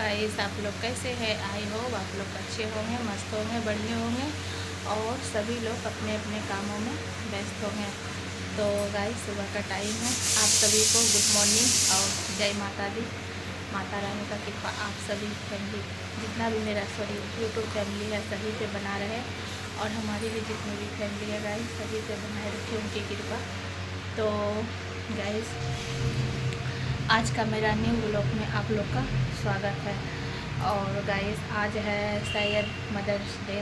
Guys, आप लोग कैसे हैं? आई होप आप लोग अच्छे होंगे, मस्त होंगे, बढ़िया होंगे और सभी लोग अपने अपने कामों में व्यस्त होंगे। तो गाइस, सुबह का टाइम है। आप सभी को गुड मॉर्निंग और जय माता दी। माता रानी का कृपा आप सभी फैमिली, जितना भी मेरा यूट्यूब फैमिली है सभी पे बना रहे और हमारी भी जितनी भी फैमिली है गाइस सभी पे बनाए रखी उनकी कृपा। तो गाइस, आज का मेरा न्यू व्लॉग में आप लोग का स्वागत है। और गाइस, आज है शायद मदर्स डे,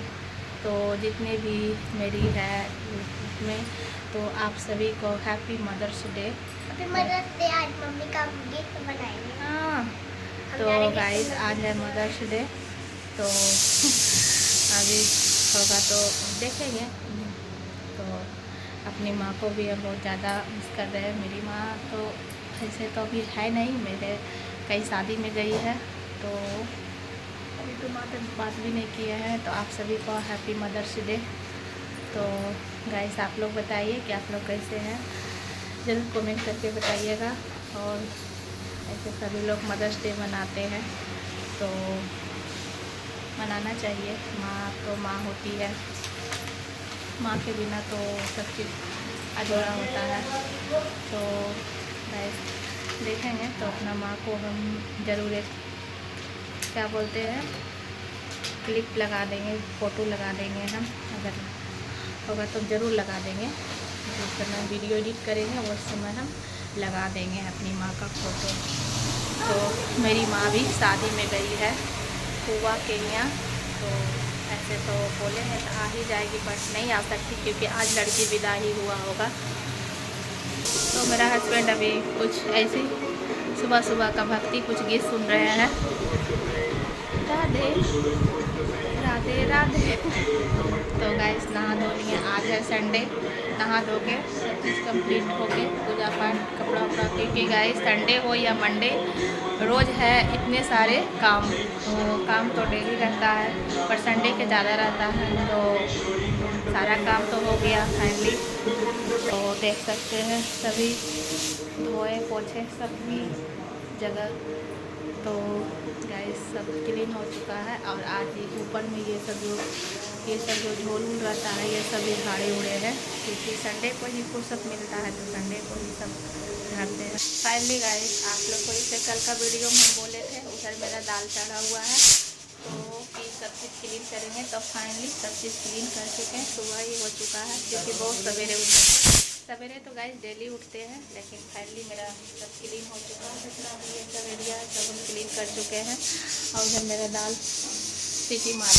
तो जितने भी मेरी है में तो आप सभी को happy mother's day. Mother's day आज मम्मी का गिफ्ट बनाएंगे। हाँ, तो गाइस आज है मदर्स डे, तो अभी होगा तो देखेंगे। तो अपनी माँ को भी हम बहुत ज़्यादा मिस कर रहे हैं। मेरी माँ तो ऐसे तो अभी है नहीं, मेरे कई शादी में गई है, तो अभी तो माँ तक बात भी नहीं किए हैं। तो आप सभी को हैप्पी मदर्स डे। तो गाइस, आप लोग बताइए कि आप लोग कैसे हैं, ज़रूर कमेंट करके बताइएगा। और ऐसे सभी लोग मदर्स डे मनाते हैं तो मनाना चाहिए। माँ तो माँ होती है, माँ के बिना तो सब चीज़ अधूरा होता है। तो गाइस देखेंगे तो अपना माँ को हम ज़रूर एक क्या बोलते हैं क्लिप लगा देंगे, फ़ोटो लगा देंगे। हम अगर होगा तो ज़रूर लगा देंगे। जिस समय वीडियो एडिट करेंगे उस समय हम लगा देंगे अपनी माँ का फ़ोटो। तो मेरी माँ भी शादी में गई है गोवा केन्या, तो ऐसे तो बोले हैं तो आ ही जाएगी, बट नहीं आ सकती क्योंकि आज लड़की विदा ही हुआ होगा। तो मेरा हस्बैंड अभी कुछ ऐसी सुबह सुबह का भक्ति कुछ गीत सुन रहे हैं। राधे राधे राधे। तो गाइस, नहा धो लिए। आज है संडे, नहा धो के सब चीज़ कम्प्लीट हो के पूजा पाठ कपड़ा वपड़ा, क्योंकि गाइस संडे हो या मंडे रोज़ है इतने सारे काम। तो काम तो डेली रहता है पर संडे के ज़्यादा रहता है, तो सारा काम तो हो गया फाइनली। तो देख सकते हैं सभी धोए पोछे सभी जगह। तो गाइस सब क्लीन हो चुका है और आज ही ऊपर में ये सब जो झोल वूल रहता है ये सब झाड़े उड़े हैं, क्योंकि संडे को ही फुर्सत मिलता है तो संडे को ही सब झाड़ते हैं। फाइनली गाइस, आप लोग को इससे कल का वीडियो में बोले थे उधर मेरा दाल चढ़ा हुआ है तो कि सब चीज़ क्लीन करेंगे, तो फाइनली सब चीज़ क्लीन कर चुके हैं। सुबह ही हो चुका है क्योंकि बहुत सवेरे उठे थे। सवेरे तो गाइस डेली उठते हैं, लेकिन फाइनली मेरा सब क्लीन हो चुका है। जितना भी ये सब एरिया है सब हम क्लीन कर चुके हैं। और उधर मेरा दाल सीटी मार,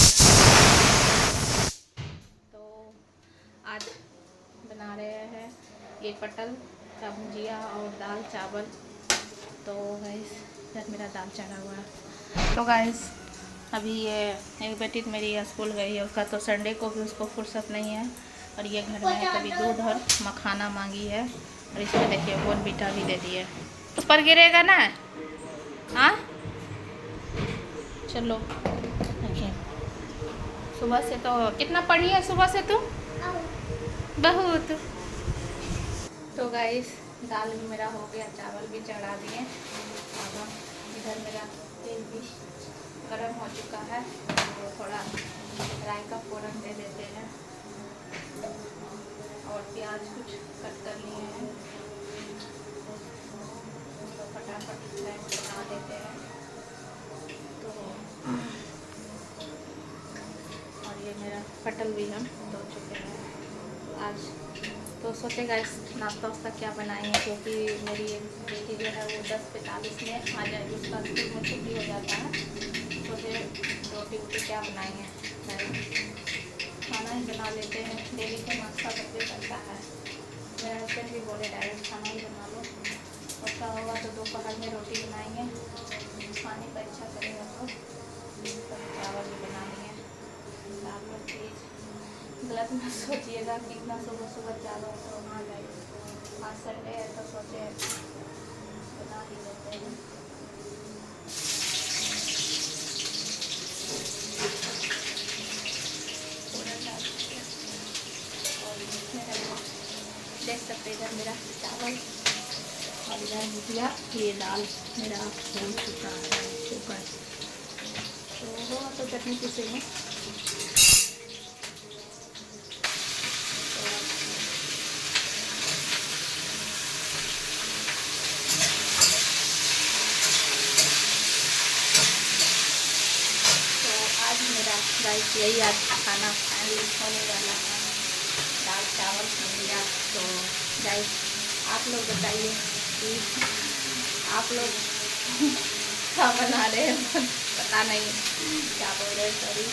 तो आज बना रहे हैं ये पटल का भुजिया और दाल चावल। तो गाइस इधर मेरा दाल चढ़ा हुआ है। तो गाइस अभी ये एक बेटी मेरी स्कूल गई है, उसका तो संडे को भी उसको फुर्सत नहीं है। और ये घर में है, कभी दूध और मखाना मांगी है और इसमें देखिए बोर्नवीटा भी दे दिए। उस पर गिरेगा ना। हाँ चलो देखिए, सुबह से तो कितना पढ़ी है सुबह से तुम? बहुत। तो गाइस दाल भी मेरा हो गया, चावल भी चढ़ा दिए और इधर मेरा तेल भी गरम हो चुका है, तो थोड़ा राई का फोड़न दे देते हैं और प्याज कुछ कट कर लिए हैं तो फटाफट बना देते हैं। तो और ये मेरा पटल भी हम धो चुके हैं आज। तो सोचे गाइस नाश्ता वास्ता क्या बनाएंगे, क्योंकि मेरी बेटी जो है वो 10:45 में आ जाएगी, उसका स्कूल में छुट्टी हो जाता है। सोचे रोटी वोटी क्या बनाएंगे, खाना ही बना लेते हैं। डेली का नाश्ता बच्चे करता है। मेरे हस्बैंड भी बोले डायरेक्ट खाना ही बना लो, उसका होगा तो दोपहर में रोटी बनाएंगे, खाने का इच्छा करेगा तो चावल भी बना लिए। दाल में प्लीज़ गलत मत सोचिएगा कि इतना सुबह सुबह चावल तो आ जाए। आज संडे है तो सोचे बना ही लेते हैं। देख सकते हैं इधर मेरा चावल और इधर भुजिया, ये दाल मेरा हो चुका है कुकर। चटनी पीसेंगे। तो आज मेरा गाइस यही आज खाना फाइनली होने वाला है, दाल चावल मिल। तो गाइस आप लोग बताइए कि आप लोग क्या बना रहे हैं, पता नहीं क्या बोल रहे हैं। सभी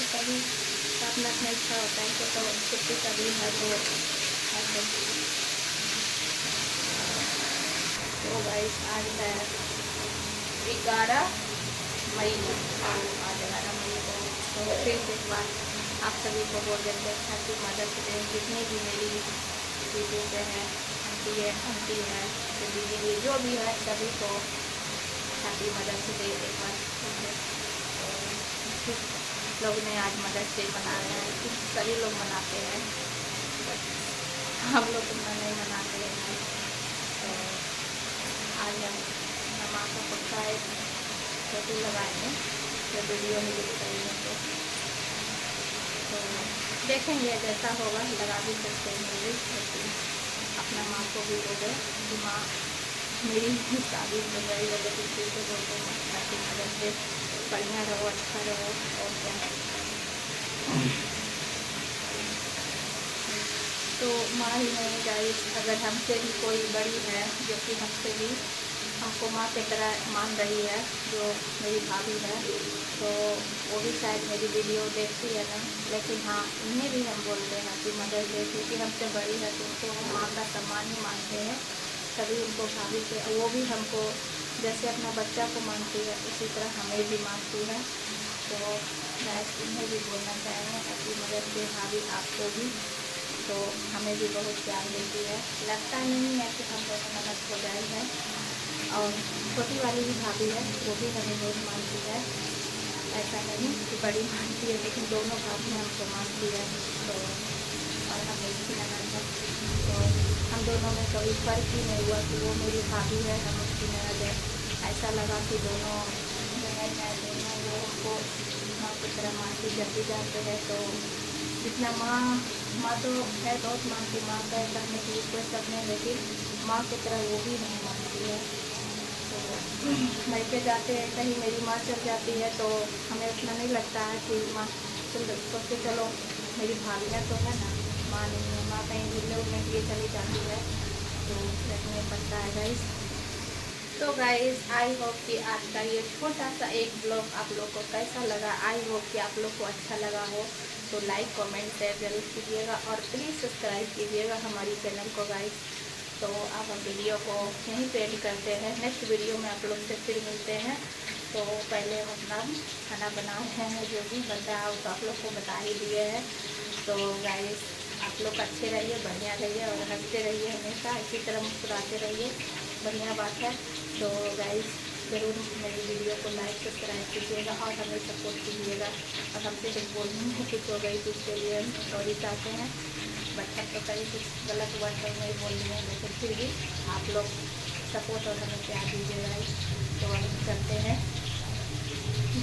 सभी अपना अपना इच्छा होता है तो छुट्टी का दिन है तो ऐसे। तो गाइस आज है 11 मई को, आज 11 मई को। तो फिर एक बार आप सभी को बोल देते हैं हैप्पी मदर्स डे। जितने भी मेरी दीदी हैं, आंटी है तो दीदी जो भी है सभी को हैप्पी मदर्स डे एक बार। तो लोग ने आज मदर्स डे मना रहे हैं, कुछ सभी लोग मनाते हैं, हम लोग इतना नहीं मनाते हैं। तो आज हम माँ को पक्का एक फोटो लगाएंगे तो वीडियो में दिख रही है तो देखेंगे जैसा होगा लगा भी सकते हैं। मेरी लेकिन अपना माँ को भी बोले कि माँ मेरी शादी हो गई है, लेकिन फिर से बोलते हैं हैप्पी मदर्स डे, बढ़िया रहो, अच्छा रहो। और क्या तो माँ ही नहीं गाइस, अगर हमसे भी कोई बड़ी है जो कि हमसे भी हमको माँ की तरह मान रही है, जो मेरी भाभी है, तो वो भी शायद मेरी वीडियो देखती है नहीं, लेकिन हाँ उन्हें भी हम बोलते हैं कि मदर्स डे, क्योंकि हमसे बड़ी है तो उनको हम माँ का सम्मान ही मानते हैं। तभी उनको भाभी से वो भी हमको जैसे अपना बच्चा को मानती है उसी तरह हमें भी मानती है। तो मैं उन्हें भी बोलना चाहेंगे हैप्पी मदर्स डे भाभी, आपको भी। तो हमें भी बहुत प्यार देती है, लगता नहीं है कि हम दोनों ननद हो गए हैं। और छोटी वाली भी भाभी है, वो भी हमें बहुत मानती है, ऐसा नहीं कि बड़ी मानती है, लेकिन दोनों भाभी हमको मानती है। तो और हम एक ही ननद है, तो हम दोनों में कभी फर्क ही नहीं हुआ कि वो मेरी भाभी है हम उसकी ननद है। ऐसा लगा कि दोनों बहन है, दोनों वो हमको माँ की तरह मानती जब भी जाते हैं। तो जितना माँ तो है बहुत मानती, माँ का करने के लिए कोई सब नहीं, लेकिन माँ की तरह वो भी नहीं मानती है। तो मायके जाते हैं कहीं मेरी माँ चल जाती है तो हमें उतना नहीं लगता है कि माँ सोचते चलो मेरी भाभियाँ तो है ना, माँ नहीं है, माँ कहीं घूमने उड़ने के लिए चली जाती है तो रखने पड़ता है गाइस। तो गाइस आई होप कि आज का ये छोटा सा एक ब्लॉग आप लोग को कैसा लगा। आई होप कि आप लोग को अच्छा लगा हो। तो लाइक कमेंट शेयर जरूर कीजिएगा और प्लीज़ सब्सक्राइब कीजिएगा हमारी चैनल को गाइस। तो अब हम वीडियो को यहीं पे एंड करते हैं, नेक्स्ट वीडियो में आप लोग से फिर मिलते हैं। तो पहले हम अपना खाना बना रहे हैं, जो भी बन रहा है तो आप लोग को बता ही दिए हैं। तो गाइस आप लोग अच्छे रहिए, बढ़िया रहिए और हंसते रहिए, हमेशा इसी तरह मुस्कुराते रहिए, बढ़िया बात है। तो गाइस ज़रूर मेरी वीडियो को लाइक सब्सक्राइब कीजिएगा और हमें सपोर्ट कीजिएगा। और हमसे कुछ बोलने में कुछ हो गई तो उसके लिए हम सॉरी चाहते हैं, बट हम तो कहीं कुछ गलत वर्ड तो नहीं बोल रहे हैं, लेकिन फिर भी आप लोग सपोर्ट और हमें प्यार दीजिएगा। तो हम चलते हैं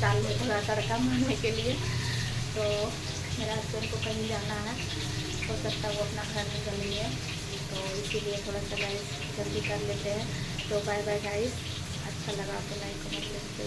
दाल में थोड़ा तड़का मारने के लिए। तो मेरा हस्बैंड को कहीं जाना है, हो सकता है वो अपना घर निकल रही है, तो इसीलिए थोड़ा सा गाइस जल्दी कर लेते हैं। तो बाय बाय गाइस, अच्छा लगा तो लाइक कमेंट करते।